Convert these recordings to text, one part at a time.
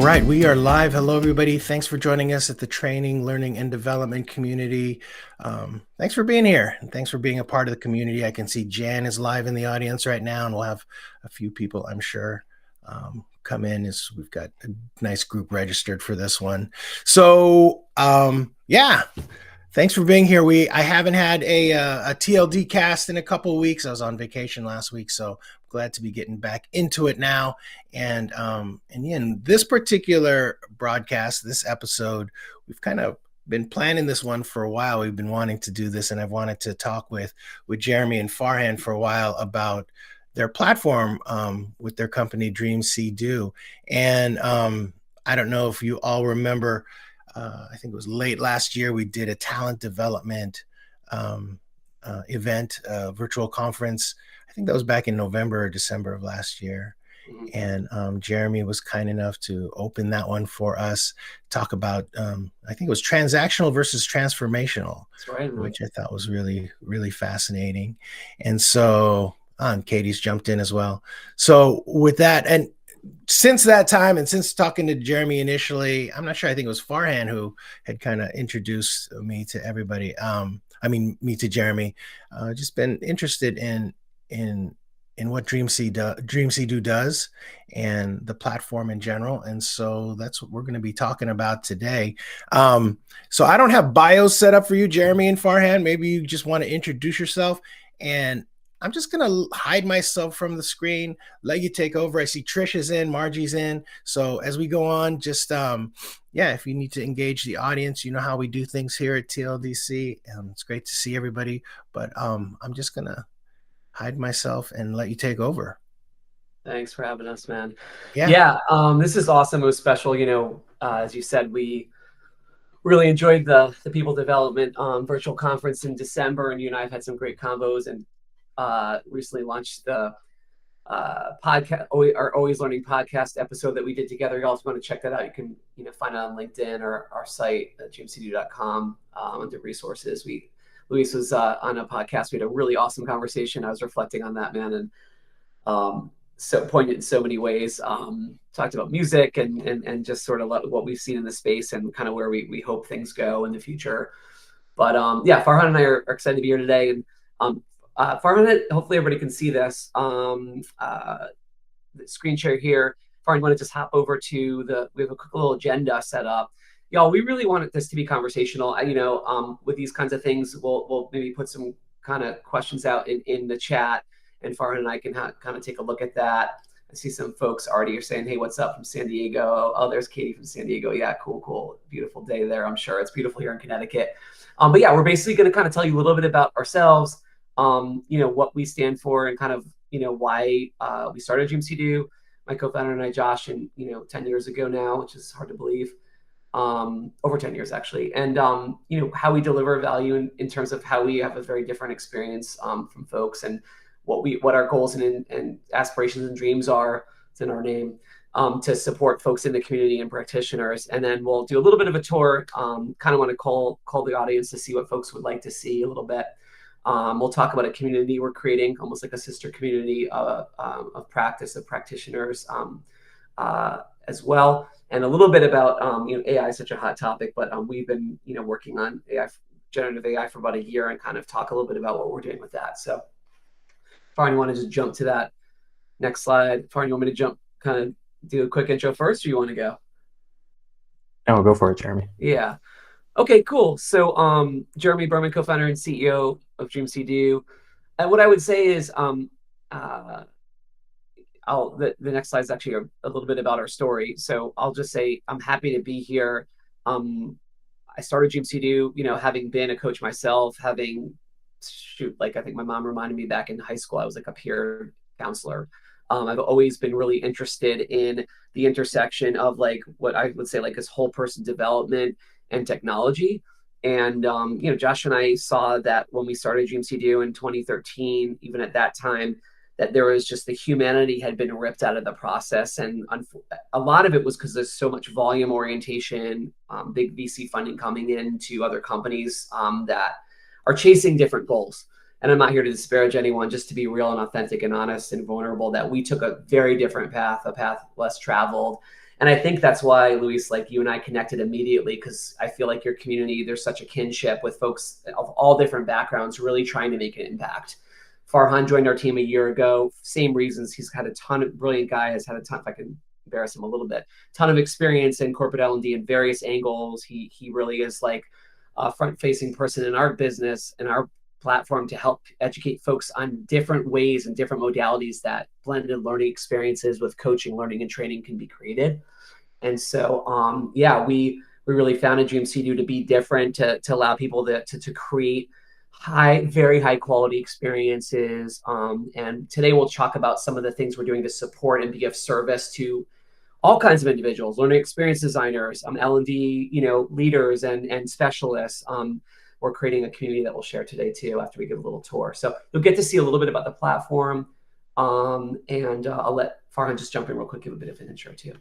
right, we are live. Hello, everybody. Thanks for joining us at the Training, Learning, and Development community. Thanks for being here, and thanks for being a part of the community. I can see Jan is live in the audience right now, and we'll have a few people, I'm sure, come in as we've got a nice group registered for this one. So, yeah. Thanks for being here. I haven't had a TLD cast in a couple of weeks. I was on vacation last week, so I'm glad to be getting back into it now. And in this particular broadcast, this episode, we've kind of been planning this one for a while. We've been wanting to do this, and I've wanted to talk with Jeremy and Farhan for a while about their platform with their company Dream See Do. And I don't know if you all remember. I think it was late last year, we did a talent development event, virtual conference. I think that was back in November or December of last year. And Jeremy was kind enough to open that one for us, talk about, I think it was transactional versus transformational. That's right, which I thought was really, really fascinating. And so, Katie's jumped in as well. So with that, and since that time, and since talking to Jeremy initially, I'm not sure, I think it was Farhan who had kind of introduced me to everybody. Me to Jeremy. Just been interested in what Dream See Do does and the platform in general. And so that's what we're going to be talking about today. So I don't have bios set up for you, Jeremy and Farhan. Maybe you just want to introduce yourself, and I'm just going to hide myself from the screen, let you take over. I see Trish is in, Margie's in. So as we go on, just, if you need to engage the audience, you know how we do things here at TLDC. It's great to see everybody, but I'm just going to hide myself and let you take over. Thanks for having us, man. Yeah. This is awesome. It was special. As you said, we really enjoyed the People Development virtual conference in December, and you and I have had some great combos, and recently launched the podcast, our Always Learning podcast episode that we did together. You also want to check that out. You can find it on LinkedIn or our site at dreamcdo.com under resources. Luis was on a podcast. We had a really awesome conversation. I was reflecting on that, man, and so poignant in so many ways. Talked about music and just sort of what we've seen in the space and kind of where we hope things go in the future. But Farhan and I are excited to be here today. And Farhan, hopefully everybody can see this. The screen share here. Farhan, you want to just hop over to we have a quick little agenda set up. Y'all, we really wanted this to be conversational. With these kinds of things, we'll maybe put some kind of questions out in the chat, and Farhan and I can kind of take a look at that. I see some folks already are saying, hey, what's up from San Diego? Oh, there's Katie from San Diego. Yeah, cool. Beautiful day there, I'm sure. It's beautiful here in Connecticut. But yeah, we're basically going to kind of tell you a little bit about ourselves, what we stand for, and kind of, why we started Dream See Do. My co-founder and I, Josh, and 10 years ago now, which is hard to believe, over 10 years actually. And, how we deliver value in terms of how we have a very different experience from folks, and what our goals and aspirations and dreams are. It's in our name, to support folks in the community and practitioners. And then we'll do a little bit of a tour, kind of want to call the audience to see what folks would like to see a little bit. We'll talk about a community we're creating, almost like a sister community of practice, of practitioners as well. And a little bit about, AI is such a hot topic, but we've been, working on generative AI for about a year, and kind of talk a little bit about what we're doing with that. So Farhan, you want to just jump to that next slide? Farhan, you want me to kind of do a quick intro first, or you want to go? No, go for it, Jeremy. Yeah. Okay, cool. So Jeremy Berman, co-founder and CEO of Dream See Do. And what I would say is, the next slide is actually a little bit about our story. So I'll just say I'm happy to be here. I started Dream See Do, having been a coach myself, I think my mom reminded me back in high school, I was like a peer counselor. I've always been really interested in the intersection of like what I would say like this whole person development and technology. And, Josh and I saw that when we started Dream See Do in 2013, even at that time, that there was just the humanity had been ripped out of the process. And a lot of it was because there's so much volume orientation, big VC funding coming into other companies that are chasing different goals. And I'm not here to disparage anyone, just to be real and authentic and honest and vulnerable, that we took a very different path, a path less traveled. And I think that's why, Luis, like you and I connected immediately, because I feel like your community, there's such a kinship with folks of all different backgrounds really trying to make an impact. Farhan joined our team a year ago. Same reasons. He's had a ton of brilliant guy, has had a ton, if I can embarrass him a little bit, ton of experience in corporate L&D in various angles. He really is like a front-facing person in our business and our platform to help educate folks on different ways and different modalities that blended learning experiences with coaching, learning, and training can be created. And so, yeah, we really founded GMCDO to be different, to allow people to create very high quality experiences. And today we'll talk about some of the things we're doing to support and be of service to all kinds of individuals, learning experience designers, L&D, leaders and specialists. We're creating a community that we'll share today too after we give a little tour. So you'll get to see a little bit about the platform. And I'll let Farhan just jump in real quick, give a bit of an intro too.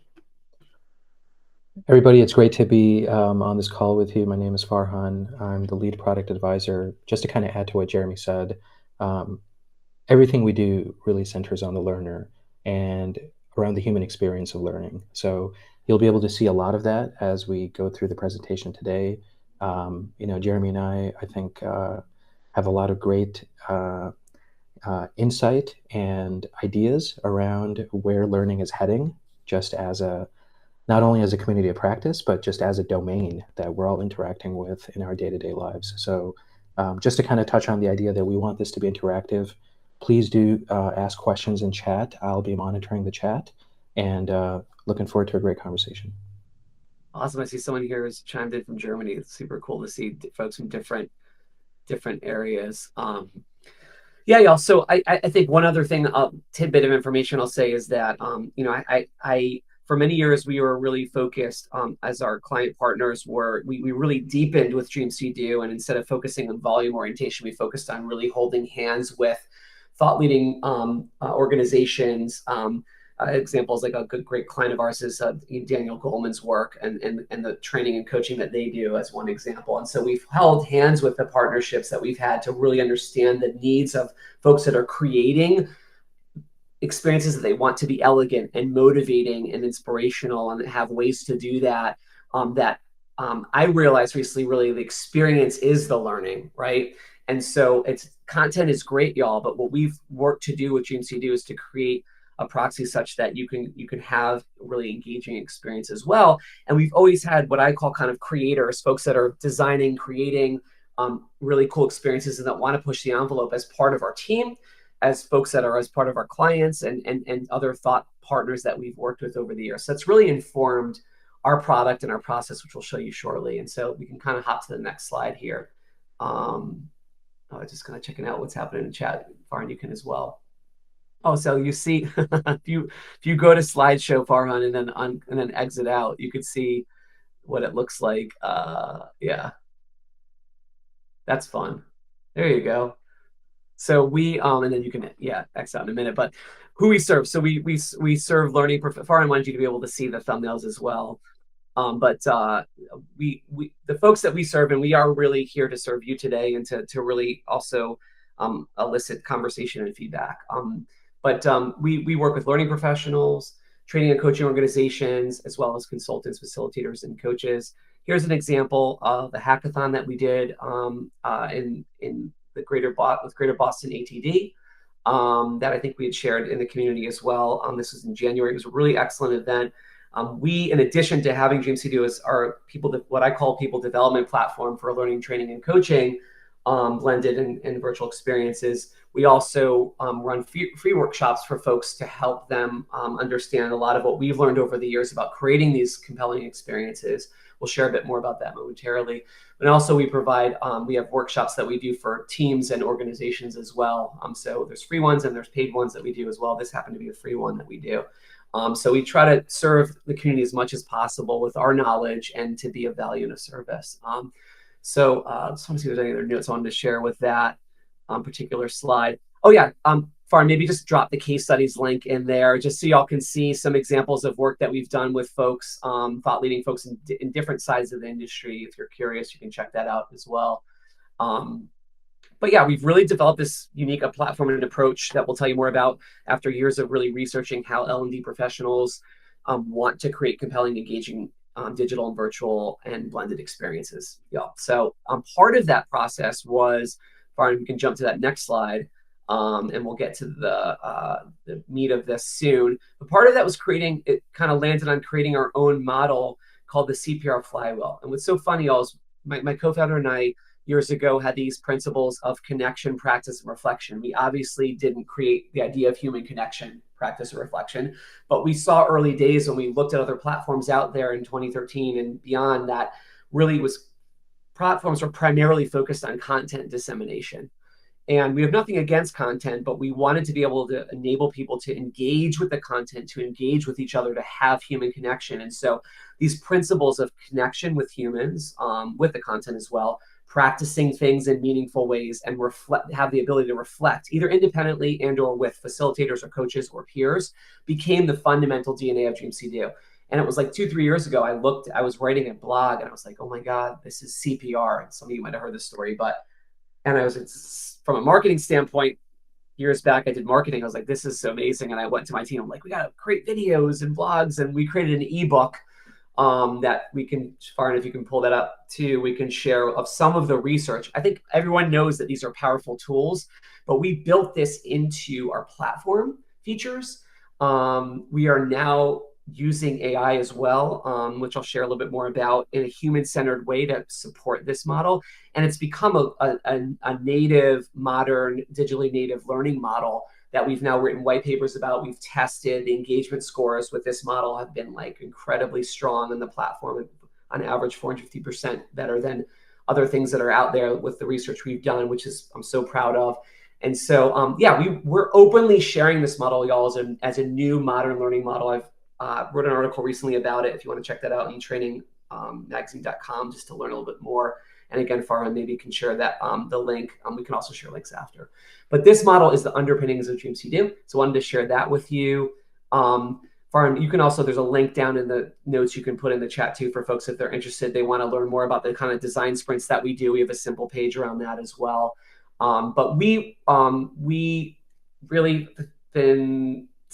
Everybody, it's great to be on this call with you. My name is Farhan. I'm the lead product advisor. Just to kind of add to what Jeremy said, everything we do really centers on the learner and around the human experience of learning. So you'll be able to see a lot of that as we go through the presentation today. Jeremy and I think, have a lot of great insight and ideas around where learning is heading, just as not only as a community of practice, but just as a domain that we're all interacting with in our day-to-day lives. So just to kind of touch on the idea that we want this to be interactive, please do ask questions in chat. I'll be monitoring the chat and looking forward to a great conversation. Awesome. I see someone here who's chimed in from Germany. It's super cool to see folks from different areas. Yeah, y'all. So I think one other thing, tidbit of information I'll say is that, I for many years, we were really focused as our client partners we really deepened with GMCDO, and instead of focusing on volume orientation, we focused on really holding hands with thought leading organizations. Examples like a great client of ours is Daniel Goleman's work and the training and coaching that they do as one example. And so we've held hands with the partnerships that we've had to really understand the needs of folks that are creating experiences that they want to be elegant and motivating and inspirational, and have ways to do that. I realized recently, really the experience is the learning, right? And so content is great, y'all, but what we've worked to do with GMCDO is to create a proxy such that you can have really engaging experience as well. And we've always had what I call kind of creators, folks that are designing, creating really cool experiences and that want to push the envelope as part of our team, as folks that are as part of our clients and other thought partners that we've worked with over the years. So it's really informed our product and our process, which we'll show you shortly. And so we can kind of hop to the next slide here. Just kind of checking out what's happening in the chat. Farhan, you can as well. Oh, so you see, if you go to slideshow, Farhan, and then exit out, you could see what it looks like. Yeah, that's fun. There you go. So we and then you can X out in a minute. But who we serve? So we serve learning. Farhan wanted you to be able to see the thumbnails as well. But we the folks that we serve, and we are really here to serve you today and to really also elicit conversation and feedback. But we work with learning professionals, training and coaching organizations, as well as consultants, facilitators, and coaches. Here's an example of the hackathon that we did in the Greater Boston ATD that I think we had shared in the community as well. This was in January. It was a really excellent event. We, in addition to having GMCDO as our what I call people development platform for learning, training, and coaching, blended in virtual experiences, we also run free workshops for folks to help them understand a lot of what we've learned over the years about creating these compelling experiences. We'll share a bit more about that momentarily. But also we provide, we have workshops that we do for teams and organizations as well. So there's free ones and there's paid ones that we do as well. This happened to be a free one that we do. So we try to serve the community as much as possible with our knowledge and to be of value and of service. So I just want to see if there's any other notes I wanted to share with that particular slide. Oh yeah, Farhan, maybe just drop the case studies link in there just so y'all can see some examples of work that we've done with folks, thought leading folks in different sides of the industry. If you're curious, you can check that out as well. But yeah, we've really developed this unique platform and approach that we'll tell you more about after years of really researching how L&D professionals want to create compelling, engaging digital and virtual and blended experiences. Yeah. So part of that process was, Farhan, we can jump to that next slide, and we'll get to the meat of this soon. But part of that was it kind of landed on creating our own model called the CPR Flywheel. And what's so funny, y'all, is my co-founder and I years ago had these principles of connection, practice, and reflection. We obviously didn't create the idea of human connection, practice, or reflection, but we saw early days when we looked at other platforms out there in 2013 and beyond that really was platforms were primarily focused on content dissemination. And we have nothing against content, but we wanted to be able to enable people to engage with the content, to engage with each other, to have human connection. And so these principles of connection with humans, with the content as well, practicing things in meaningful ways and have the ability to reflect either independently and or with facilitators or coaches or peers became the fundamental DNA of Dreams Do. And it was like 2-3 years ago, I was writing a blog and I was like, oh my God, this is CPR. And some of you might have heard this story, and I was, from a marketing standpoint, years back, I did marketing. I was like, this is so amazing. And I went to my team, I'm like, we got to create videos and blogs. And we created an ebook that we can, Farhan, if you can pull that up too, we can share of some of the research. I think everyone knows that these are powerful tools, but we built this into our platform features. We are now using AI as well, which I'll share a little bit more about, in a human-centered way to support this model. And it's become a native, modern, digitally native learning model that we've now written white papers about. We've tested. The engagement scores with this model have been like incredibly strong in the platform, on average 450% better than other things that are out there with the research we've done, which is I'm so proud of. And so, we're openly sharing this model, y'all, as a new modern learning model. I've wrote an article recently about it. If you want to check that out, eTrainingMagazine.com, just to learn a little bit more. And again, Farhan, maybe you can share that the link. We can also share links after. But this model is the underpinnings of Dreams Do. So I wanted to share that with you. Farhan, you can also, there's a link down in the notes you can put in the chat too for folks if they're interested. They want to learn more about the kind of design sprints that we do. We have a simple page around that as well. But we really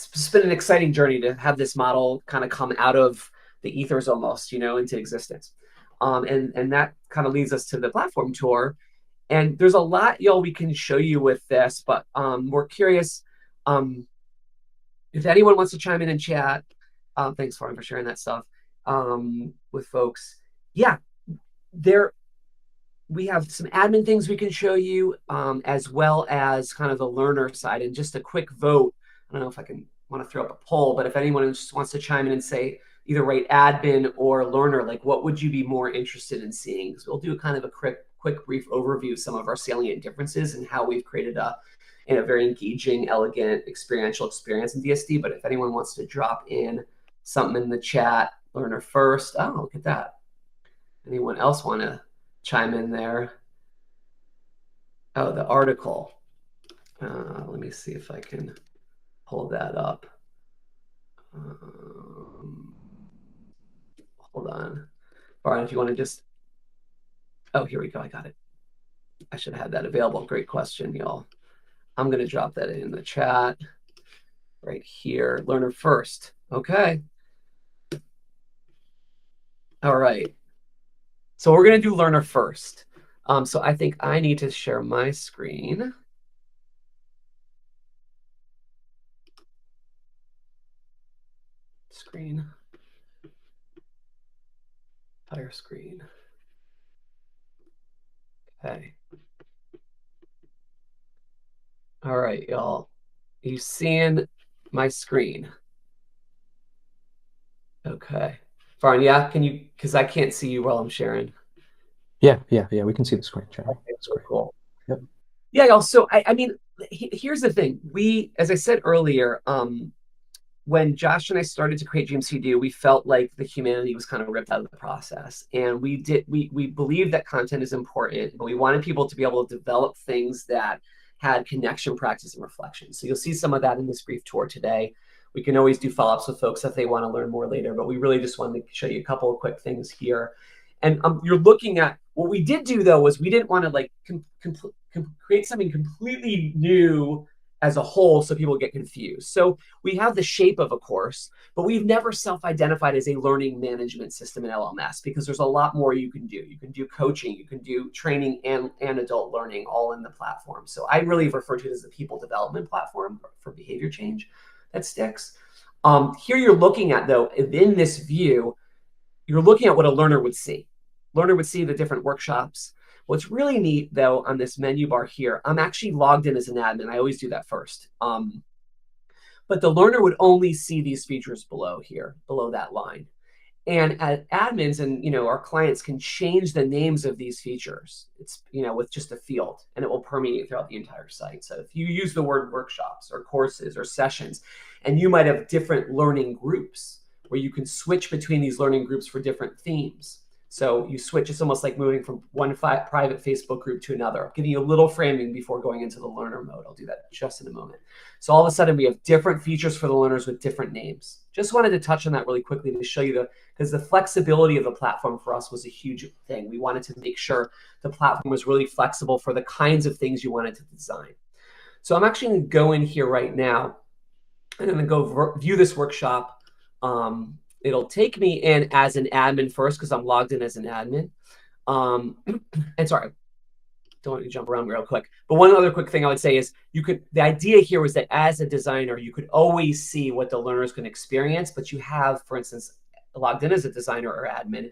it's been an exciting journey to have this model kind of come out of the ethers almost, into existence. And that kind of leads us to the platform tour. And there's a lot, y'all, we can show you with this, but we're curious if anyone wants to chime in and chat. Thanks, Farhan, for sharing that stuff with folks. Yeah, we have some admin things we can show you, as well as kind of the learner side. And just a quick vote. I don't know if I want to throw up a poll, but if anyone just wants to chime in and say, either write admin or learner, like what would you be more interested in seeing? Because we'll do kind of a quick brief overview of some of our salient differences and how we've created a very engaging, elegant, experiential experience in DSD. But if anyone wants to drop in something in the chat, learner first. Oh, look at that. Anyone else want to chime in there? Oh, the article. Let me see if I can pull that up. Hold on. Farhan, if you want to just... Oh, here we go. I got it. I should have had that available. Great question, y'all. I'm going to drop that in the chat right here. Learner first. Okay. All right. So we're going to do learner first. So I think I need to share my screen. Entire screen. Okay. All right, y'all. You seeing my screen? Okay. Farhan, yeah, can you, because I can't see you while I'm sharing. Yeah, we can see the screen, Jeremy. That's great. Cool. Yep. Yeah, y'all. So I mean, here's the thing. As I said earlier, when Josh and I started to create Dreams Do, we felt like the humanity was kind of ripped out of the process. And we believed that content is important, but we wanted people to be able to develop things that had connection, practice, and reflection. So you'll see some of that in this brief tour today. We can always do follow-ups with folks if they want to learn more later, but we really just wanted to show you a couple of quick things here. And you're looking at, what we did do though, was we didn't want to like create something completely new as a whole, so people get confused. So we have the shape of a course, but we've never self-identified as a learning management system in LMS, because there's a lot more you can do. You can do coaching, you can do training and adult learning all in the platform. So I really refer to it as the people development platform for behavior change that sticks. Here you're looking at, though, in this view, you're looking at what a learner would see. Learner would see the different workshops. What's really neat, though, on this menu bar here, I'm actually logged in as an admin. I always do that first. But the learner would only see these features below here, below that line. And as admins and our clients can change the names of these features. It's with just a field, and it will permeate throughout the entire site. So if you use the word workshops or courses or sessions, and you might have different learning groups where you can switch between these learning groups for different themes. So you switch, it's almost like moving from one private Facebook group to another. I'm giving you a little framing before going into the learner mode. I'll do that just in a moment. So all of a sudden we have different features for the learners with different names. Just wanted to touch on that really quickly to show you because the flexibility of the platform for us was a huge thing. We wanted to make sure the platform was really flexible for the kinds of things you wanted to design. So I'm actually going to go in here right now, and I'm going to go view this workshop. It'll take me in as an admin first because I'm logged in as an admin. And sorry, don't want to jump around real quick. But one other quick thing I would say is the idea here was that as a designer, you could always see what the learners can experience, but you have, for instance, logged in as a designer or admin,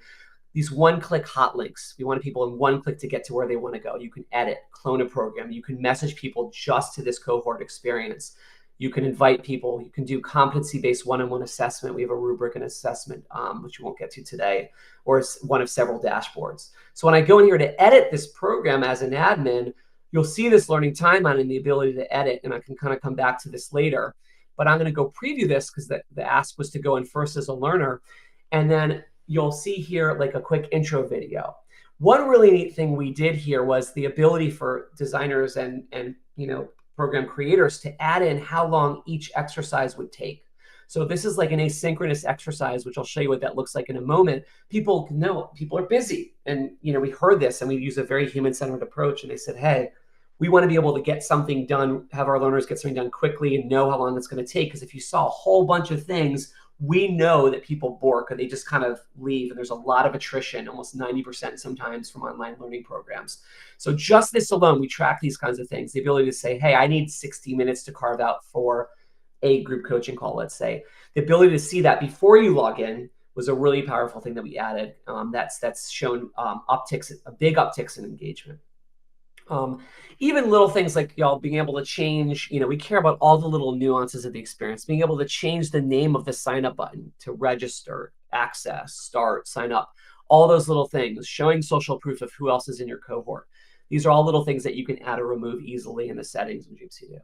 these one-click hot links. We want people in one click to get to where they want to go. You can edit, clone a program. You can message people just to this cohort experience. You can invite people. You can do competency-based one-on-one assessment. We have a rubric and assessment, which we won't get to today, or one of several dashboards. So when I go in here to edit this program as an admin, you'll see this learning timeline and the ability to edit, and I can kind of come back to this later. But I'm going to go preview this because the ask was to go in first as a learner, and then you'll see here like a quick intro video. One really neat thing we did here was the ability for designers and program creators to add in how long each exercise would take. So this is like an asynchronous exercise, which I'll show you what that looks like in a moment. People know people are busy. And we heard this and we use a very human-centered approach. And they said, hey, we want to be able to get something done, have our learners get something done quickly and know how long it's going to take. Because if you saw a whole bunch of things, we know that people bork or they just kind of leave. And there's a lot of attrition, almost 90% sometimes from online learning programs. So just this alone, we track these kinds of things. The ability to say, hey, I need 60 minutes to carve out for a group coaching call, let's say. The ability to see that before you log in was a really powerful thing that we added. That's shown big upticks in engagement. Even little things like y'all being able to change, we care about all the little nuances of the experience, being able to change the name of the sign up button to register, access, start, sign up, all those little things, showing social proof of who else is in your cohort. These are all little things that you can add or remove easily in the settings in GPCDO.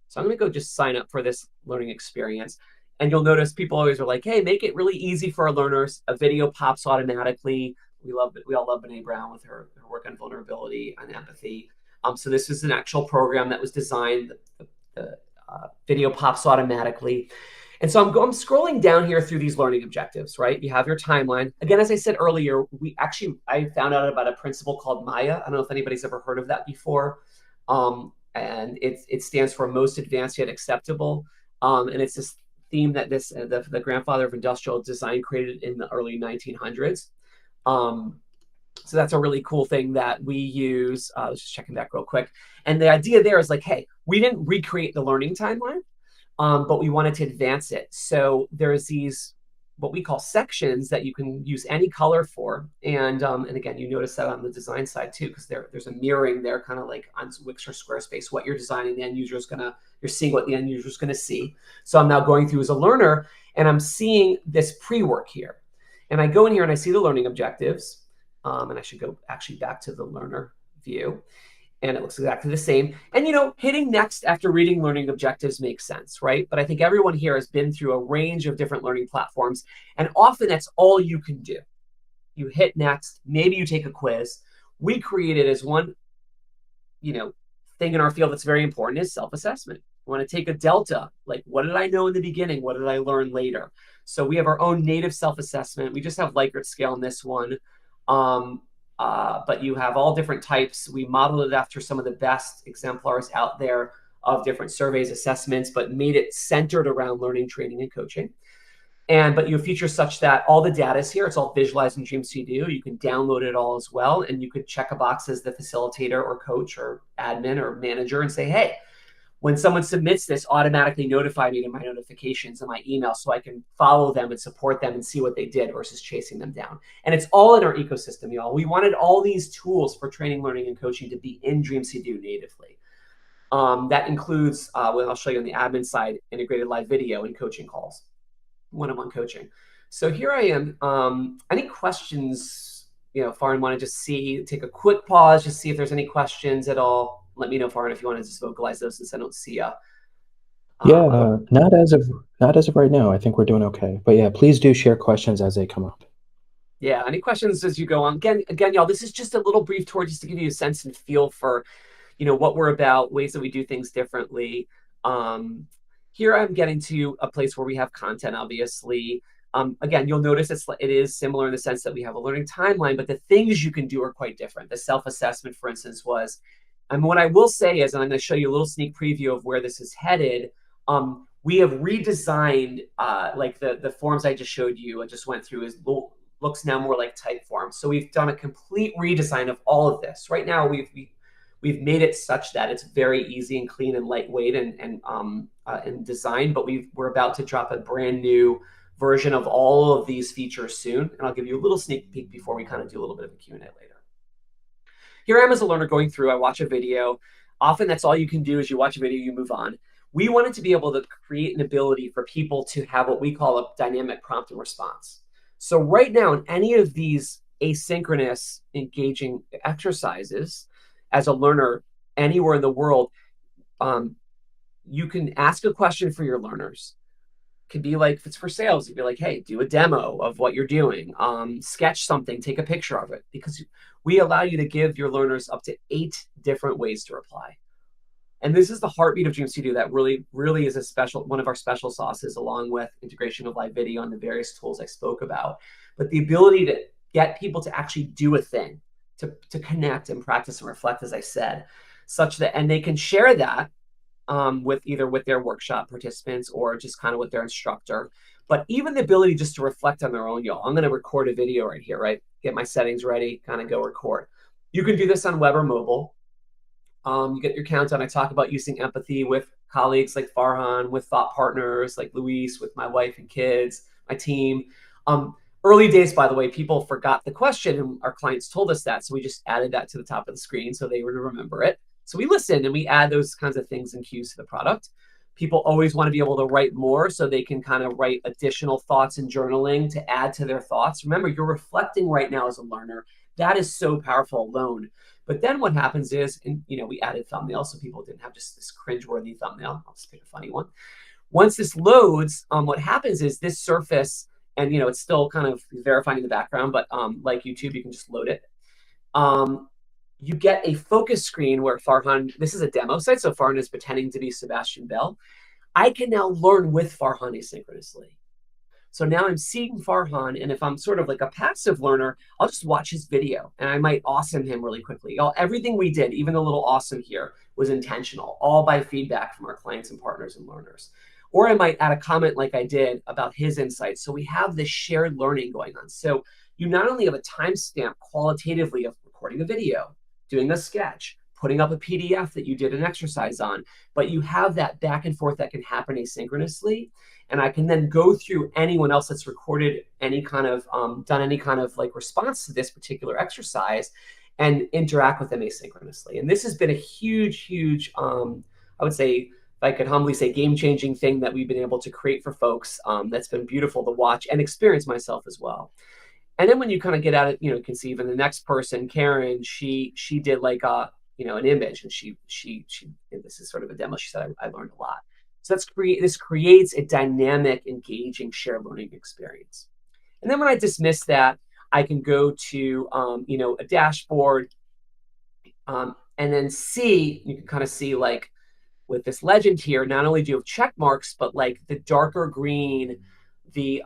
So I'm going to go just sign up for this learning experience. And you'll notice people always are like, hey, make it really easy for our learners. A video pops automatically. We all love Brene Brown with her work on vulnerability and empathy. So this is an actual program that was designed. The video pops automatically. And so I'm scrolling down here through these learning objectives, right? You have your timeline. Again, as I said earlier, I found out about a principle called Maya. I don't know if anybody's ever heard of that before. And it stands for most advanced yet acceptable. And it's this theme that the grandfather of industrial design created in the early 1900s. So that's a really cool thing that we use. I was just checking back real quick. And the idea there is like, hey, we didn't recreate the learning timeline, but we wanted to advance it. So there's these, what we call sections that you can use any color for. And again, you notice that on the design side too, because there's a mirroring there, kind of like on Wix or Squarespace, what you're designing, the end user is you're seeing what the end user is going to see. So I'm now going through as a learner and I'm seeing this pre-work here. And I go in here and I see the learning objectives. And I should go actually back to the learner view. And it looks exactly the same. And, hitting next after reading learning objectives makes sense, right? But I think everyone here has been through a range of different learning platforms. And often that's all you can do. You hit next, maybe you take a quiz. We created as one, thing in our field that's very important is self-assessment. We want to take a delta, like what did I know in the beginning? What did I learn later? So we have our own native self-assessment. We just have Likert scale in this one. But you have all different types. We modeled it after some of the best exemplars out there of different surveys, assessments, but made it centered around learning, training, and coaching. But you feature such that all the data is here. It's all visualized in Dreamstudio. You can download it all as well. And you could check a box as the facilitator or coach or admin or manager and say, hey, when someone submits this, automatically notify me to my notifications and my email so I can follow them and support them and see what they did versus chasing them down. And it's all in our ecosystem, y'all. We wanted all these tools for training, learning, and coaching to be in Dreamstudio natively. That includes, well, I'll show you on the admin side, integrated live video and coaching calls, one-on-one coaching. So here I am. Any questions? Farhan, want to just take a quick pause, just see if there's any questions at all. Let me know, Farhan, if you want to just vocalize those since I don't see you. Yeah, not as of right now. I think we're doing okay. But yeah, please do share questions as they come up. Yeah, any questions as you go on? Again, y'all, this is just a little brief tour just to give you a sense and feel for, what we're about, ways that we do things differently. Here I'm getting to a place where we have content, obviously. Again, you'll notice it is similar in the sense that we have a learning timeline, but the things you can do are quite different. The self-assessment, for instance, was, and what I will say is, and I'm going to show you a little sneak preview of where this is headed, we have redesigned, like the forms I just showed you, I just went through, looks now more like type forms. So we've done a complete redesign of all of this. Right now, we've made it such that it's very easy and clean and lightweight and designed, but we're about to drop a brand new version of all of these features soon. And I'll give you a little sneak peek before we kind of do a little bit of a Q&A later. Here I am as a learner going through, I watch a video. Often that's all you can do is you watch a video, you move on. We wanted to be able to create an ability for people to have what we call a dynamic prompt and response. So right now in any of these asynchronous engaging exercises, as a learner anywhere in the world, you can ask a question for your learners. Could be like, if it's for sales, you'd be like, hey, do a demo of what you're doing, sketch something, take a picture of it, because we allow you to give your learners up to 8 different ways to reply. And this is the heartbeat of Dreamstudio that really, really is one of our special sauces, along with integration of live video and the various tools I spoke about. But the ability to get people to actually do a thing, to connect and practice and reflect, as I said, such that, and they can share that with their workshop participants or just kind of with their instructor. But even the ability just to reflect on their own, y'all. I'm going to record a video right here, right? Get my settings ready, kind of go record. You can do this on web or mobile. You get your countdown. I talk about using empathy with colleagues like Farhan, with thought partners like Luis, with my wife and kids, my team. Early days, by the way, people forgot the question and our clients told us that. So we just added that to the top of the screen so they were to remember it. So we listen and we add those kinds of things and cues to the product. People always want to be able to write more so they can kind of write additional thoughts and journaling to add to their thoughts. Remember, you're reflecting right now as a learner. That is so powerful alone. But then what happens is, and we added thumbnails so people didn't have just this cringeworthy thumbnail. I'll just pick a funny one. Once this loads, what happens is this surface, and it's still kind of verifying in the background, but like YouTube, you can just load it. You get a focus screen where Farhan, this is a demo site, so Farhan is pretending to be Sebastian Bell. I can now learn with Farhan asynchronously. So now I'm seeing Farhan, and if I'm sort of like a passive learner, I'll just watch his video, and I might awesome him really quickly. Everything we did, even the little awesome here, was intentional, all by feedback from our clients and partners and learners. Or I might add a comment like I did about his insights. So we have this shared learning going on. So you not only have a timestamp qualitatively of recording a video, doing a sketch, putting up a PDF that you did an exercise on, but you have that back and forth that can happen asynchronously. And I can then go through anyone else that's recorded any kind of, done any kind of like response to this particular exercise and interact with them asynchronously. And this has been a huge, huge, I would say, if I could humbly say, game-changing thing that we've been able to create for folks. That's been beautiful to watch and experience myself as well. And then when you kind of get at it, you can see even the next person, Karen, she did like an image, and she this is sort of a demo. She said, I learned a lot. So this creates a dynamic, engaging, shared learning experience. And then when I dismiss that, I can go to a dashboard, and then you can kind of see like with this legend here, not only do you have check marks, but like the darker green, the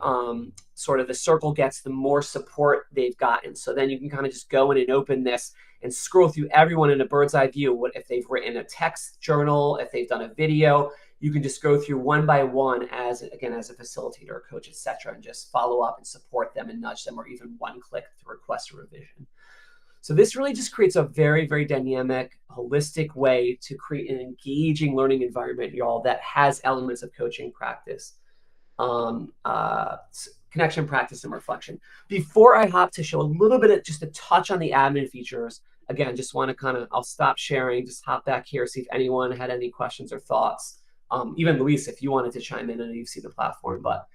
sort of the circle gets, the more support they've gotten. So then you can kind of just go in and open this and scroll through everyone in a bird's eye view. What if they've written a text journal, if they've done a video, you can just go through one by one as a facilitator or coach, etc., and just follow up and support them and nudge them, or even one click to request a revision. So this really just creates a very, very dynamic, holistic way to create an engaging learning environment, y'all, that has elements of coaching, practice, connection, practice, and reflection. Before I hop to show a little bit of just a touch on the admin features, again, just want to I'll stop sharing, just hop back here, see if anyone had any questions or thoughts. Even Luis, if you wanted to chime in, and you see the platform, but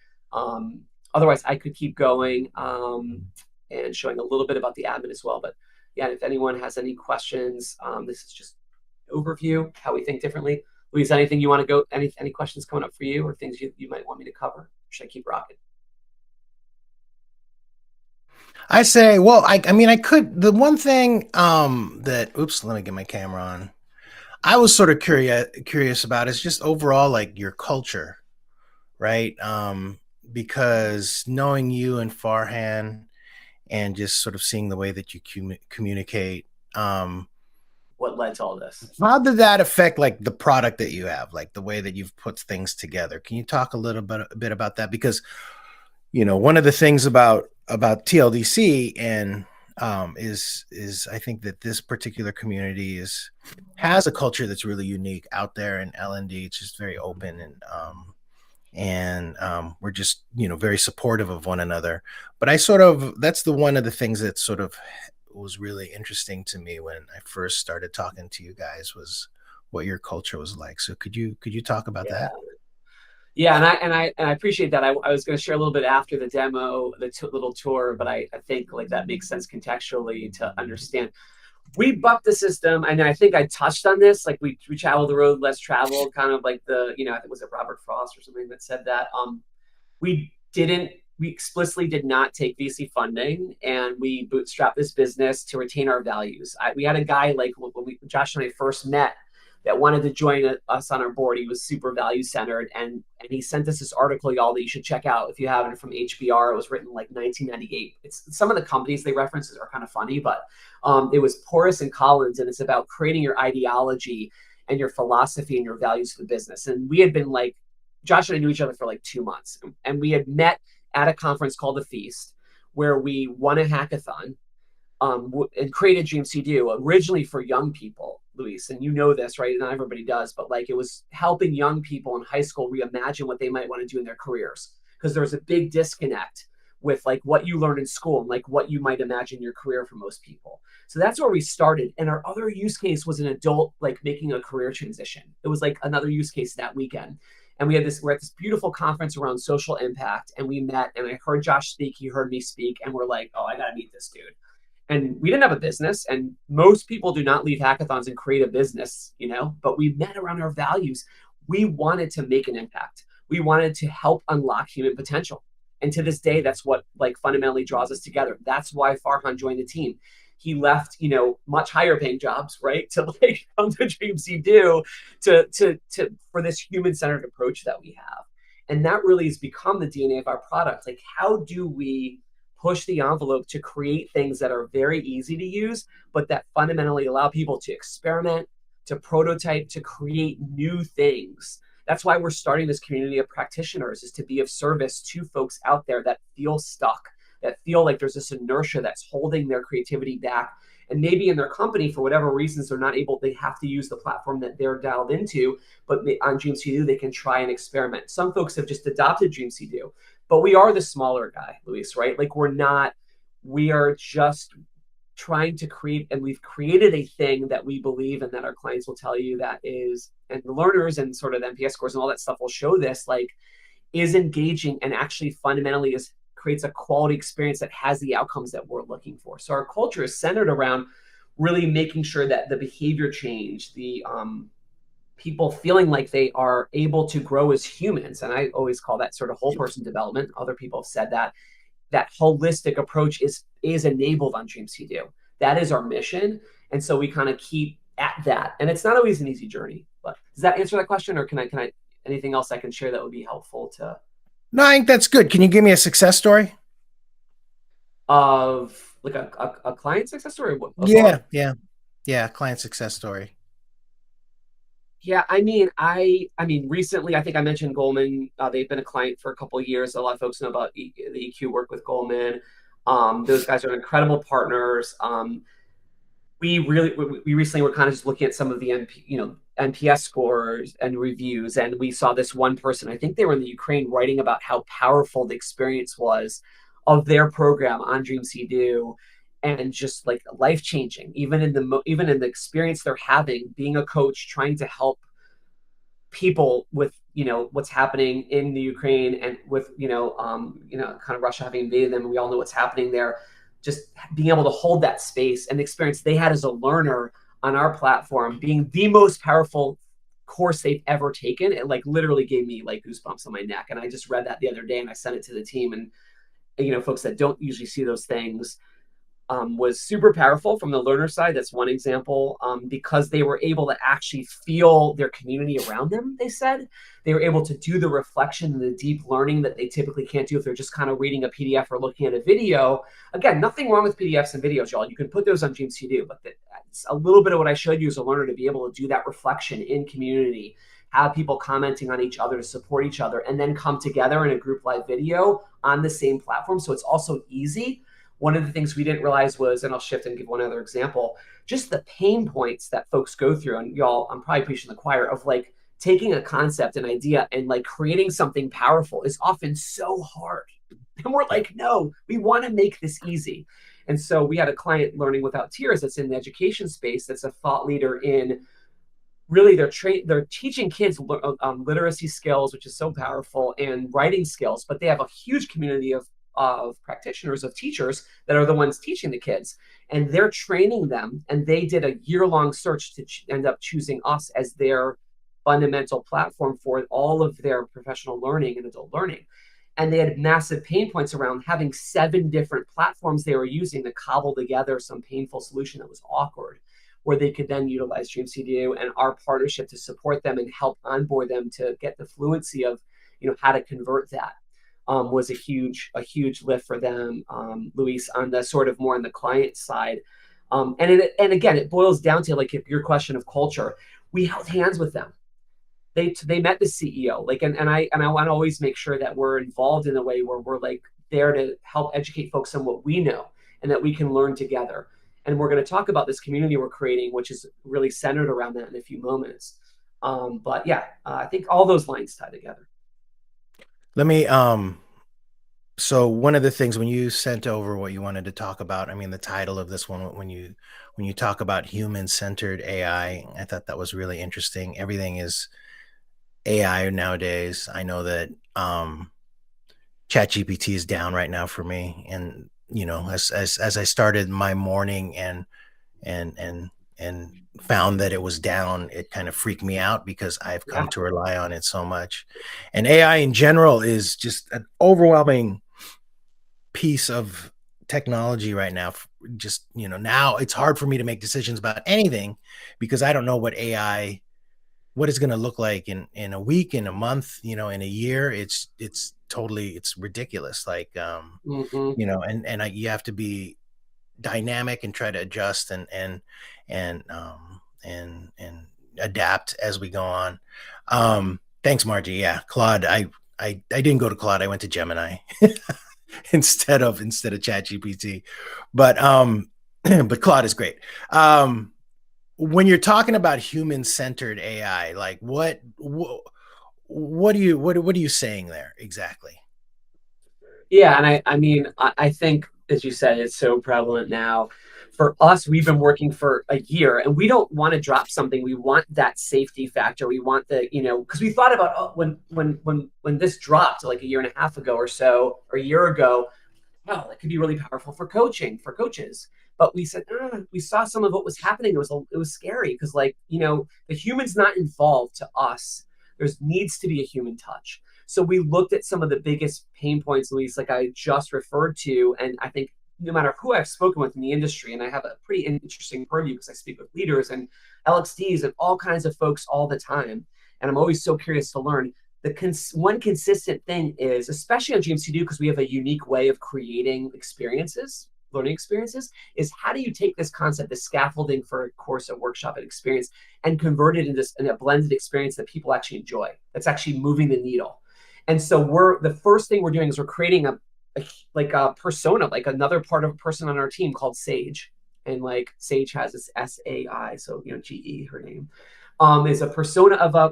otherwise I could keep going and showing a little bit about the admin as well. But yeah, if anyone has any questions, this is just an overview, how we think differently. Luis, anything you want to go, any questions coming up for you, or things you might want me to cover? Or should I keep rocking? I say, well, I mean, I could, the one thing that, oops, let me get my camera on. I was sort of curious about is just overall, like, your culture, right? Because knowing you and Farhan and just sort of seeing the way that you communicate, what led to all this? How did that affect, like, the product that you have, like the way that you've put things together? Can you talk a little bit about that? Because, one of the things about TLDC and is I think that this particular community has a culture that's really unique out there in L&D. It's just very open, and we're just very supportive of one another. But that's one of the things that sort of was really interesting to me when I first started talking to you guys, was what your culture was like. So could you talk about that? Yeah, and I appreciate that. I was going to share a little bit after the demo, the little tour, but I think like that makes sense contextually to understand. We bucked the system, and I think I touched on this. Like we traveled the road less traveled, kind of like I think was it Robert Frost or something that said that. We explicitly did not take VC funding, and we bootstrapped this business to retain our values. We had a guy, like when Josh and I first met, that wanted to join us on our board. He was super value centered, and he sent us this article, y'all, that you should check out if you haven't, from HBR. It was written like 1998. It's some of the companies they references are kind of funny, but it was Porras and Collins, and it's about creating your ideology and your philosophy and your values for the business. And we had been like, Josh and I knew each other for like 2 months, and we had met at a conference called The Feast, where we won a hackathon and created GMC Do originally for young people, Luis, and you know this, right? Not everybody does, but like it was helping young people in high school reimagine what they might want to do in their careers, because there's a big disconnect with like what you learn in school and like what you might imagine your career for most people. So that's where we started. And our other use case was an adult like making a career transition. It was like another use case that weekend. And we're at this beautiful conference around social impact, and we met, and I heard Josh speak, he heard me speak, and we're like, oh, I gotta meet this dude. And we didn't have a business, and most people do not leave hackathons and create a business, but we met around our values. We wanted to make an impact. We wanted to help unlock human potential. And to this day, that's what like fundamentally draws us together. That's why Farhan joined the team. He left, much higher paying jobs, right, to like come to GMC Do to for this human-centered approach that we have. And that really has become the DNA of our product. Like, how do we push the envelope to create things that are very easy to use, but that fundamentally allow people to experiment, to prototype, to create new things? That's why we're starting this community of practitioners, is to be of service to folks out there that feel stuck, that feel like there's this inertia that's holding their creativity back. And maybe in their company, for whatever reasons, they're not able, they have to use the platform that they're dialed into, but on GMC Do, they can try and experiment. Some folks have just adopted GMC Do, but we are the smaller guy, Luis, right? Like we are just trying to create, and we've created a thing that we believe and that our clients will tell you that is, and the learners and sort of the NPS scores and all that stuff will show this, like, is engaging and actually fundamentally creates a quality experience that has the outcomes that we're looking for. So our culture is centered around really making sure that the behavior change, the people feeling like they are able to grow as humans. And I always call that sort of whole person development. Other people have said that holistic approach is enabled on GMC Do. That is our mission. And so we kind of keep at that. And it's not always an easy journey, but does that answer that question? Or can I anything else I can share that would be helpful to? No, I think that's good. Can you give me a success story? Of like a client success story of our. Yeah, client success story. Yeah, I mean, recently, I think I mentioned Goldman. They've been a client for a couple of years. A lot of folks know about the EQ work with Goldman. Those guys are incredible partners. We recently were kind of just looking at some of the NPS scores and reviews, and we saw this one person. I think they were in the Ukraine writing about how powerful the experience was of their program on Dream Sea Do, and just like life changing. Even in the experience they're having, being a coach, trying to help people with what's happening in the Ukraine, and with kind of Russia having invaded them, and we all know what's happening there. Just being able to hold that space and the experience they had as a learner on our platform being the most powerful course they've ever taken, it like literally gave me like goosebumps on my neck. And I just read that the other day and I sent it to the team, and folks that don't usually see those things, was super powerful from the learner side. That's one example, because they were able to actually feel their community around them. They said they were able to do the reflection and the deep learning that they typically can't do if they're just kind of reading a PDF or looking at a video. Again, nothing wrong with PDFs and videos, y'all. You can put those on Dreams to Do, but it's a little bit of what I showed you as a learner, to be able to do that reflection in community, have people commenting on each other to support each other, and then come together in a group live video on the same platform. So it's also easy. One of the things we didn't realize was, and I'll shift and give one other example, just the pain points that folks go through. And y'all, I'm probably preaching the choir, of like taking a concept, an idea, and like creating something powerful is often so hard. And we're like, no, we want to make this easy. And so we had a client, Learning Without Tears, that's in the education space, that's a thought leader in really they're teaching kids literacy skills, which is so powerful, and writing skills, but they have a huge community of practitioners, of teachers that are the ones teaching the kids, and they're training them. And they did a year-long search to end up choosing us as their fundamental platform for all of their professional learning and adult learning. And they had massive pain points around having 7 different platforms they were using to cobble together some painful solution that was awkward, where they could then utilize Dream CDU and our partnership to support them and help onboard them to get the fluency of how to convert that. Was a huge lift for them, Luis, on the sort of more on the client side. And again, it boils down to like your question of culture. We held hands with them. They met the CEO, like, and I want to always make sure that we're involved in a way where we're like there to help educate folks on what we know and that we can learn together. And we're going to talk about this community we're creating, which is really centered around that in a few moments. But yeah, I think all those lines tie together. Let me so one of the things, when you sent over what you wanted to talk about, I mean, the title of this one, when you talk about human-centered AI, I thought that was really interesting. Everything is AI nowadays. I know that ChatGPT is down right now for me, and as I started my morning and found that it was down, it kind of freaked me out, because I've come to rely on it so much. And AI in general is just an overwhelming piece of technology right now. Just, now it's hard for me to make decisions about anything, because I don't know what it's going to look like in a week, in a month, in a year. It's ridiculous. Like, you have to be dynamic and try to adjust and adapt as we go on. Thanks, Margie. Yeah, Claude. I didn't go to Claude. I went to Gemini instead of ChatGPT, but Claude is great. When you're talking about human-centered AI, like what are you saying there exactly? Yeah, and I think, as you said, it's so prevalent now. For us, we've been working for a year, and we don't want to drop something. We want that safety factor. We want because we thought about when this dropped like a year and a half ago or so, or a year ago, wow, it could be really powerful for coaches. But we said, we saw some of what was happening. It was scary, because the human's not involved to us. There needs to be a human touch. So we looked at some of the biggest pain points, Luis, like I just referred to. And I think no matter who I've spoken with in the industry, and I have a pretty interesting purview because I speak with leaders and LXDs and all kinds of folks all the time. And I'm always so curious to learn. One consistent thing is, especially on Dreams to Do, because we have a unique way of creating experiences, learning experiences, is how do you take this concept, the scaffolding for a course, a workshop, an experience, and convert it into a blended experience that people actually enjoy, that's actually moving the needle. And so the first thing we're doing is we're creating a persona, like another part of a person on our team called Sage. And like Sage has this SAI, so GE, her name, is a persona of a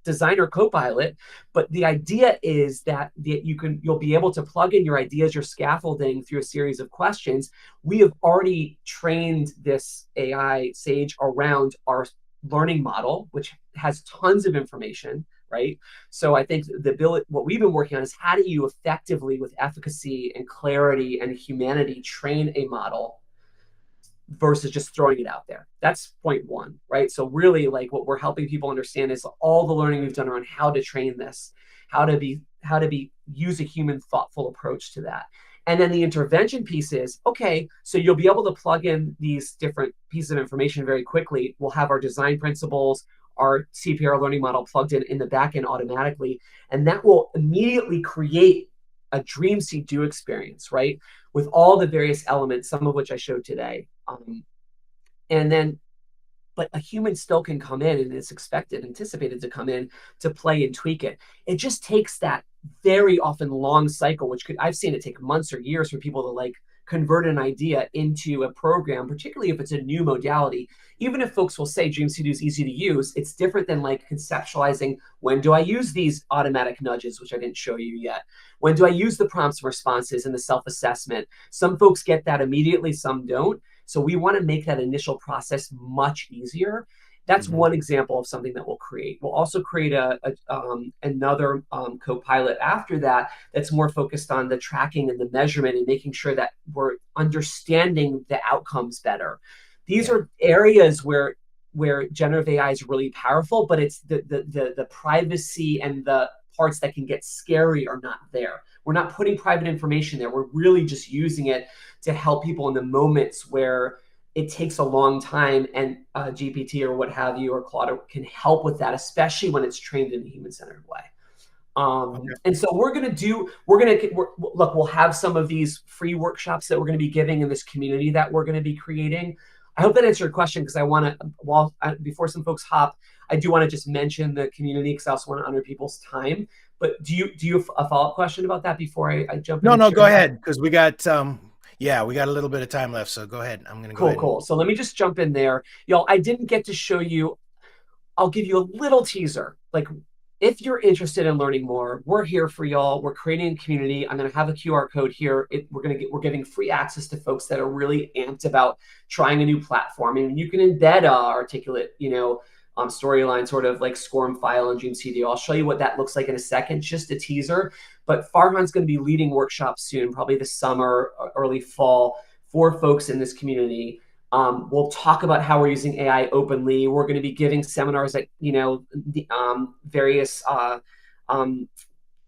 designer co-pilot. But the idea is that you'll be able to plug in your ideas, your scaffolding through a series of questions. We have already trained this AI Sage around our learning model, which has tons of information, right? So I think what we've been working on is how do you effectively, with efficacy and clarity and humanity, train a model versus just throwing it out there. That's point one, right? So really, like, what we're helping people understand is all the learning we've done around how to train this, how to use a human, thoughtful approach to that. And then the intervention piece is, okay, so you'll be able to plug in these different pieces of information very quickly. We'll have our design principles, our CPR learning model plugged in the back end automatically, and that will immediately create a dream, see, do experience, right? With all the various elements, some of which I showed today. But a human still can come in, and it's anticipated to come in to play and tweak it. It just takes that very often long cycle, I've seen it take months or years for people to like convert an idea into a program, particularly if it's a new modality. Even if folks will say DreamCD is easy to use, it's different than like conceptualizing, when do I use these automatic nudges, which I didn't show you yet? When do I use the prompts and responses and the self-assessment? Some folks get that immediately, some don't. So we want to make that initial process much easier. That's one example of something that we'll create. We'll also create another co-pilot after that that's more focused on the tracking and the measurement and making sure that we're understanding the outcomes better. These are areas where generative AI is really powerful, but it's the privacy and the parts that can get scary are not there. We're not putting private information there. We're really just using it to help people in the moments where it takes a long time, and GPT or what have you, or Claude can help with that, especially when it's trained in a human-centered way. And so we'll have some of these free workshops that we're going to be giving in this community that we're going to be creating. I hope that answered your question, because I want to, before some folks hop, I do want to just mention the community, because I also want to honor people's time. But do you have a follow-up question about that before I jump in? No, go ahead, because we got we got a little bit of time left, so go ahead. I'm gonna go ahead. Cool. So let me just jump in there. Y'all, I didn't get to show you. I'll give you a little teaser. Like, if you're interested in learning more, we're here for y'all. We're creating a community. I'm gonna have a QR code here. We're giving free access to folks that are really amped about trying a new platform. And you can embed articulate, storyline, sort of like SCORM file and DreamCD. I'll show you what that looks like in a second, just a teaser. But Farhan's going to be leading workshops soon, probably this summer, early fall, for folks in this community. We'll talk about how we're using AI openly. We're going to be giving seminars at various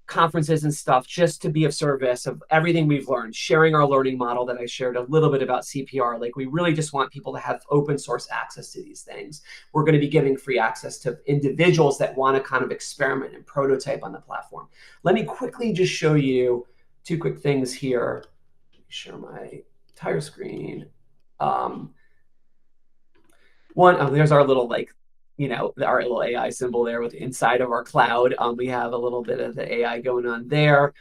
conferences and stuff, just to be of service of everything we've learned, sharing our learning model that I shared a little bit about CPR. Like, we really just want people to have open source access to these things. We're going to be giving free access to individuals that want to kind of experiment and prototype on the platform. Let me quickly just show you two quick things here. Share my entire screen. There's our little our little AI symbol there with inside of our cloud. We have a little bit of the AI going on there.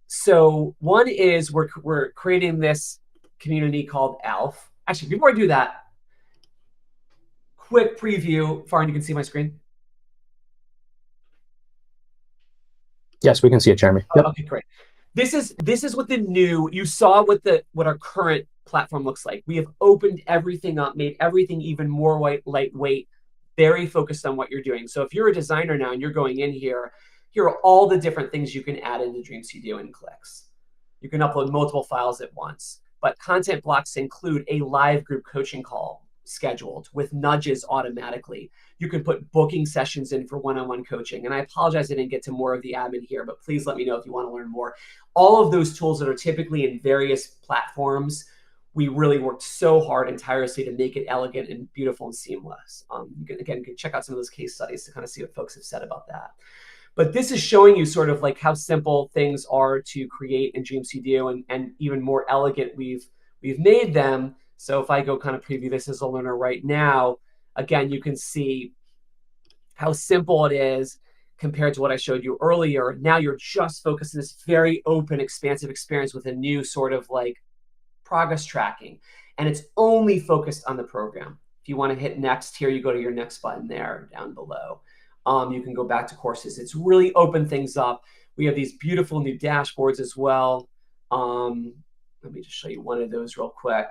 So one is we're creating this community called ALPH. Actually, before I do that, quick preview. Farhan, you can see my screen? Yes, we can see it, Jeremy. Yep. Okay, great. This is what you saw what our current platform looks like. We have opened everything up, made everything even more lightweight, very focused on what you're doing. So if you're a designer now and you're going in here are all the different things you can add into DreamCD in clicks. You can upload multiple files at once, but content blocks include a live group coaching call scheduled with nudges automatically. You can put booking sessions in for one-on-one coaching. And I apologize I didn't get to more of the admin here, but please let me know if you want to learn more. All of those tools that are typically in various platforms, we really worked so hard and tirelessly to make it elegant and beautiful and seamless. You can check out some of those case studies to kind of see what folks have said about that. But this is showing you sort of like how simple things are to create in Dream Studio, and even more elegant we've made them. So if I go kind of preview this as a learner right now, again, you can see how simple it is compared to what I showed you earlier. Now you're just focused on this very open, expansive experience with a new sort of like progress tracking. And it's only focused on the program. If you want to hit next here, you go to your next button there down below. You can go back to courses. It's really opened things up. We have these beautiful new dashboards as well. Let me just show you one of those real quick.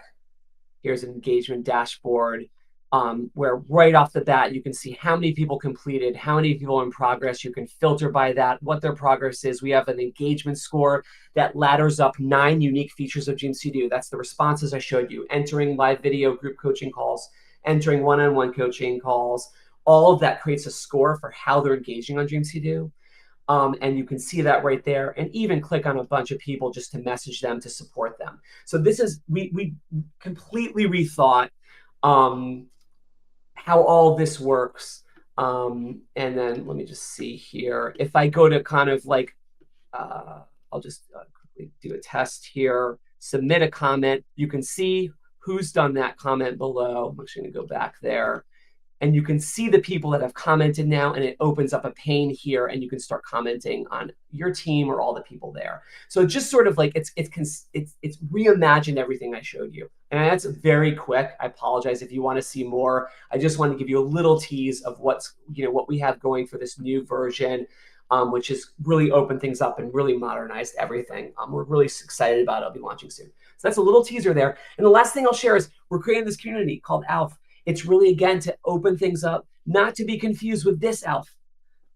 Here's an engagement dashboard where right off the bat, you can see how many people completed, how many people in progress. You can filter by that, what their progress is. We have an engagement score that ladders up 9 unique features of Dream Studio. That's the responses I showed you: entering live video group coaching calls, entering one-on-one coaching calls. All of that creates a score for how they're engaging on Dream Studio. And you can see that right there, and even click on a bunch of people just to message them to support them. So this is, we completely rethought how all this works. And then let me just see here. If I go to kind of like, I'll just quickly do a test here, submit a comment. You can see who's done that comment below. I'm actually going to go back there. And you can see the people that have commented now, and it opens up a pane here, and you can start commenting on your team or all the people there. So just sort of like it's reimagined everything I showed you. And that's very quick. I apologize if you want to see more. I just want to give you a little tease of what we have going for this new version, which has really opened things up and really modernized everything. We're really excited about it. It'll be launching soon. So that's a little teaser there. And the last thing I'll share is we're creating this community called ALPH. It's really, again, to open things up, not to be confused with this ALPH.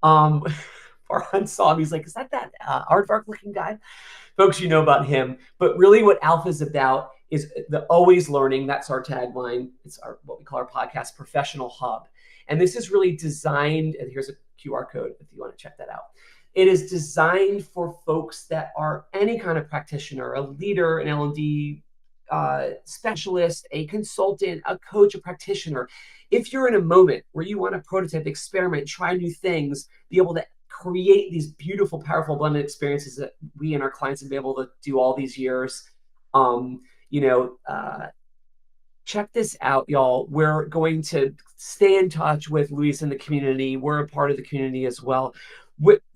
Farhan saw him. He's like, is that aardvark looking guy? Folks, you know about him. But really what ALPH is about is the always learning. That's our tagline. It's what we call our podcast professional hub. And this is really designed, and here's a QR code if you want to check that out. It is designed for folks that are any kind of practitioner, a leader, an L&D specialist, a consultant, a coach, a practitioner. If you're in a moment where you want to prototype, experiment, try new things, be able to create these beautiful, powerful blended experiences that we and our clients have been able to do all these years, check this out, y'all. We're going to stay in touch with Luis and the community. We're a part of the community as well.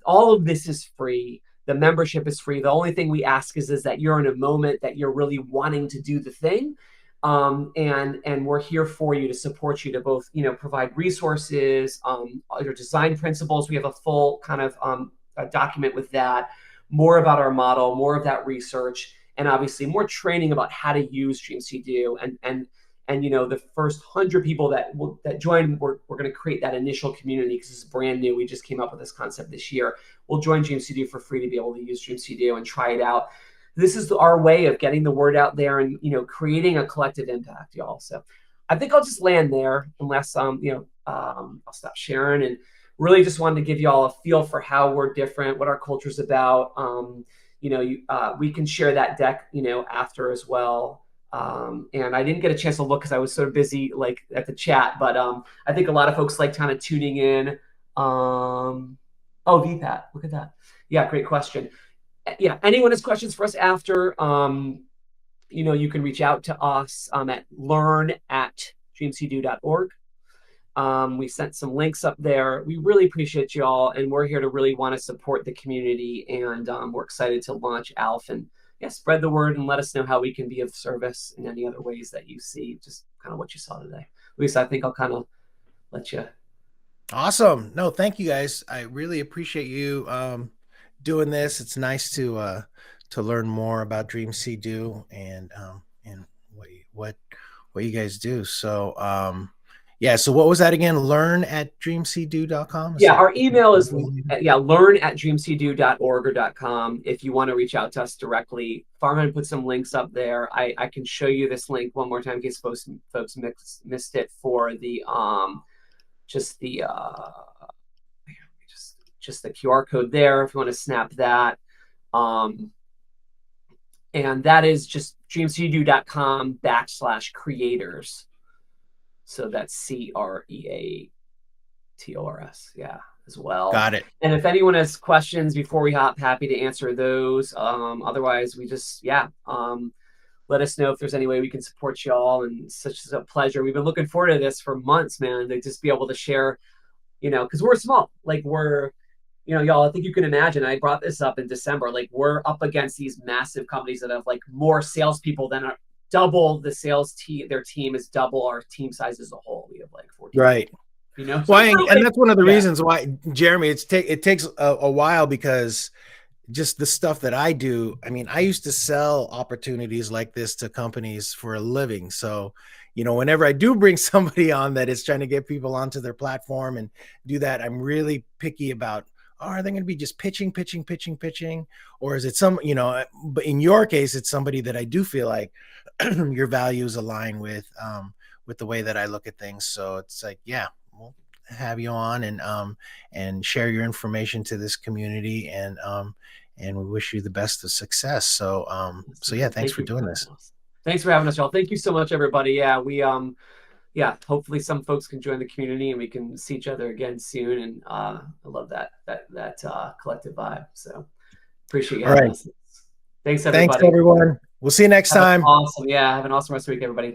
All of this is free. The membership is free. The only thing we ask is that you're in a moment that you're really wanting to do the thing. And we're here for you to support you to both, provide resources, your design principles. We have a full kind of a document with that, more about our model, more of that research, and obviously more training about how to use Dream Studio. And the first 100 people that join, we're going to create that initial community because it's brand new. We just came up with this concept this year. We'll join Dream Studio for free to be able to use Dream Studio and try it out. This is our way of getting the word out there and creating a collective impact, y'all. So I think I'll just land there, unless I'll stop sharing, and really just wanted to give you all a feel for how we're different, what our culture's about. We can share that deck after as well. And I didn't get a chance to look because I was so busy at the chat, but I think a lot of folks like kind of tuning in. VPAT, look at that. Yeah, great question. Yeah, anyone has questions for us after, you can reach out to us at learn@dreamcdo.org. We sent some links up there. We really appreciate you all, and we're here to really want to support the community, and we're excited to launch ALPH, and spread the word and let us know how we can be of service in any other ways that you see, just kind of what you saw today. Luis, I think I'll kind of let you. Awesome. No, thank you guys. I really appreciate you doing this. It's nice to learn more about Dream Studio and what you guys do. So so what was that again? learn@dreamcdo.com? Yeah, our email is learn@dreamcdo.org or .com if you want to reach out to us directly. Farhan put some links up there. I can show you this link one more time in case folks missed it for the just the QR code there if you want to snap that. And that is just dreamstudio.com/creators. So that's CREATORS. TORS. Yeah, as well. Got it. And if anyone has questions before we hop, happy to answer those. Otherwise, we just, let us know if there's any way we can support y'all. And such a pleasure. We've been looking forward to this for months, man, to just be able to share, because we're small. Like y'all, I think you can imagine, I brought this up in December, like we're up against these massive companies that have like more salespeople than double the sales team. Their team is double our team size as a whole. We have like 14. Right. So and that's one of the reasons why, Jeremy, it takes a while, because just the stuff that I do, I mean, I used to sell opportunities like this to companies for a living. So, whenever I do bring somebody on that is trying to get people onto their platform and do that, I'm really picky about, are they going to be just pitching? Or is it but in your case, it's somebody that I do feel like your values align with the way that I look at things. So it's like, yeah, we'll have you on and share your information to this community, and we wish you the best of success. So yeah, thanks for doing this. Thanks for having us, y'all. Thank you so much, everybody. Yeah, we hopefully some folks can join the community and we can see each other again soon. And I love that collective vibe. So appreciate you having us. Thanks, everybody. Thanks, everyone. We'll see you next time. Awesome. Yeah, have an awesome rest of the week, everybody.